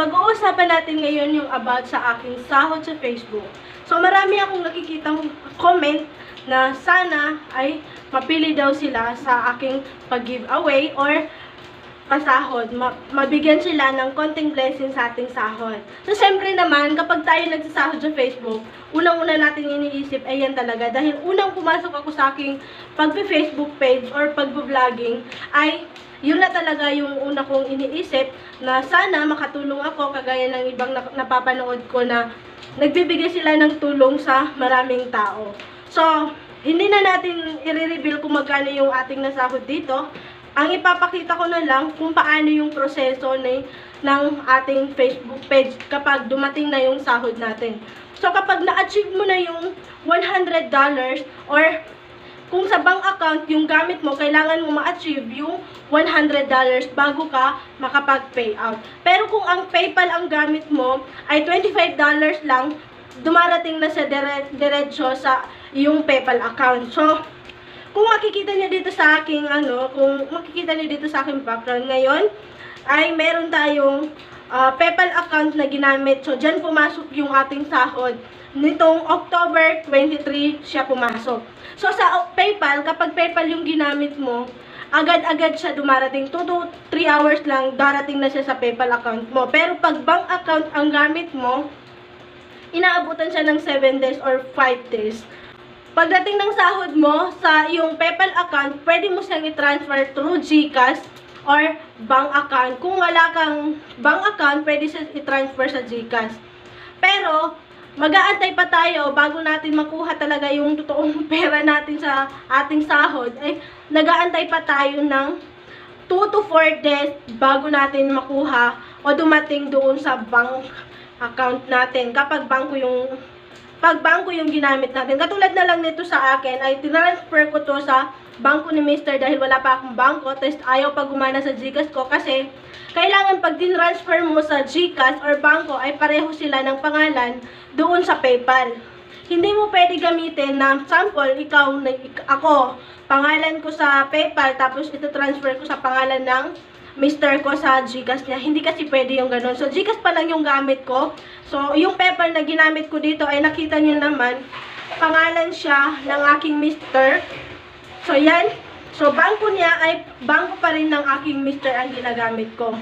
Pag-uusapan natin ngayon yung about sa aking sahod sa Facebook. So marami akong nakikitang comment na sana ay mapili daw sila sa aking pag-giveaway or pasahod, mabigyan sila ng konting blessing sa ating sahod. So, syempre naman, kapag tayo nagsasahod sa Facebook, unang-una natin iniisip ay yan talaga. Dahil unang pumasok ako sa aking pag-Facebook page or pag-vlogging, ay yun na talaga yung una kong iniisip na sana makatulong ako kagaya ng ibang napapanood ko na nagbibigay sila ng tulong sa maraming tao. So, hindi na natin i-reveal kung magkano yung ating nasahod dito. Ang ipapakita ko na lang kung paano yung proseso ng ating Facebook page kapag dumating na yung sahod natin. So, kapag na-achieve mo na yung $100 or kung sa bank account yung gamit mo, kailangan mo ma-achieve yung $100 bago ka makapag-payout. Pero kung ang PayPal ang gamit mo ay $25 lang, dumarating na sa diretso sa yung PayPal account. So, kung makikita niyo dito sa aking background ngayon, ay meron tayong PayPal account na ginamit. So, dyan pumasok yung ating sahod. Nitong October 23 siya pumasok. So, sa PayPal, kapag PayPal yung ginamit mo, agad-agad siya dumarating. 2 to 3 hours lang, darating na siya sa PayPal account mo. Pero pag bank account ang gamit mo, inaabutan siya ng 7 days or 5 days. Pagdating ng sahod mo sa yung PayPal account, pwede mo siyang i-transfer through GCash or bank account. Kung wala kang bank account, pwede siyang i-transfer sa GCash. Pero, mag-aantay pa tayo bago natin makuha talaga yung totoong pera natin sa ating sahod. Nag-aantay pa tayo ng 2 to 4 days bago natin makuha o dumating doon sa bank account natin. Kapag bangko yung ginamit natin. Katulad na lang nito sa akin, ay tinransfer ko to sa bangko ni Mr. dahil wala pa akong bangko, tapos ayaw pa gumana sa GCash ko kasi kailangan pag tinransfer mo sa GCash or bangko ay pareho sila ng pangalan doon sa PayPal. Hindi mo pwede gamitin na sample, ako, pangalan ko sa PayPal tapos ito transfer ko sa pangalan ng Mr. ko sa GCash niya. Hindi kasi pwede yung ganun. So, GCash pa lang yung gamit ko. So, yung PayPal na ginamit ko dito ay nakita nyo naman, pangalan siya ng aking Mr. So, yan. So, bangko niya ay bangko pa rin ng aking Mr. ang ginagamit ko.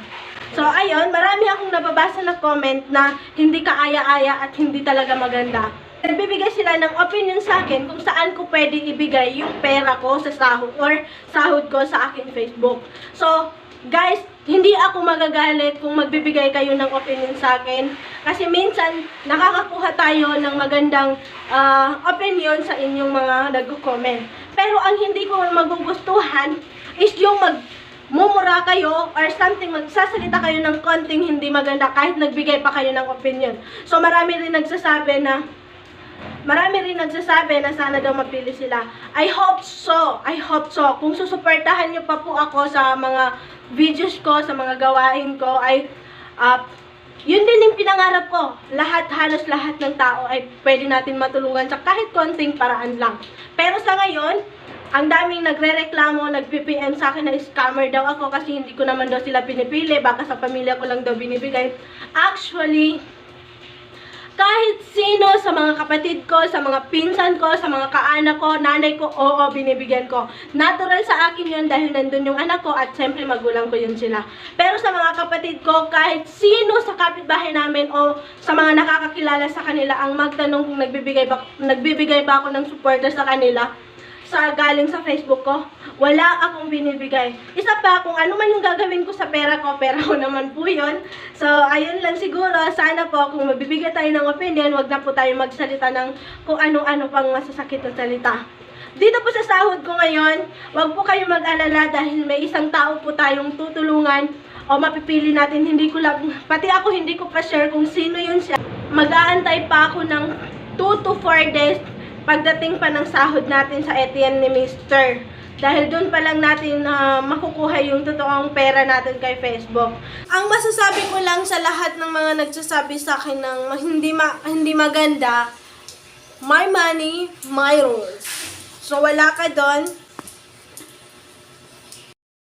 So, ayun, marami akong nababasa na comment na hindi kaaya-aya at hindi talaga maganda. Nagbibigay sila ng opinion sa akin kung saan ko pwede ibigay yung pera ko sa sahod or sahod ko sa aking Facebook. So, guys, hindi ako magagalit kung magbibigay kayo ng opinion sa akin. Kasi minsan, nakakakuha tayo ng magandang opinion sa inyong mga nag-comment. Pero ang hindi ko magugustuhan is yung magmumura kayo or something, magsasalita kayo ng konting hindi maganda kahit nagbigay pa kayo ng opinion. So, marami rin nagsasabi na sana daw mapili sila. I hope so. Kung susuportahan nyo pa po ako sa mga videos ko, sa mga gawain ko, ay yun din yung pinangarap ko. Halos lahat ng tao ay pwede natin matulungan sa kahit konting paraan lang. Pero sa ngayon, ang daming nagre-reklamo, nag-PPM sa akin na scammer daw ako kasi hindi ko naman daw sila pinipili, baka sa pamilya ko lang daw binibigay. Actually, kahit sino sa mga kapatid ko, sa mga pinsan ko, sa mga kaanak ko, nanay ko, oo, binibigyan ko. Natural sa akin yun dahil nandun yung anak ko at siyempre magulang ko yun sila. Pero sa mga kapatid ko, kahit sino sa kapitbahay namin o sa mga nakakakilala sa kanila ang magtanong kung nagbibigay ba ako ng suporta sa kanila, sa galing sa Facebook ko, wala akong binibigay. Isa pa, kung ano man yung gagawin ko sa pera ko naman po yun. So, ayun lang siguro. Sana po, kung mabibigyan tayo ng opinion, wag na po tayo magsalita ng kung ano-ano pang masasakit na salita. Dito po sa sahod ko ngayon, wag po kayo mag-alala dahil may isang tao po tayong tutulungan o mapipili natin. Pati ako hindi ko pa share kung sino yun siya. Mag-aantay pa ako ng 2 to 4 days pagdating pa ng sahod natin sa ATM ni Mr. Dahil doon pa lang natin makukuha yung totoong pera natin kay Facebook. Ang masasabi ko lang sa lahat ng mga nagsasabi sa akin ng hindi maganda, my money, my rules. So wala ka doon,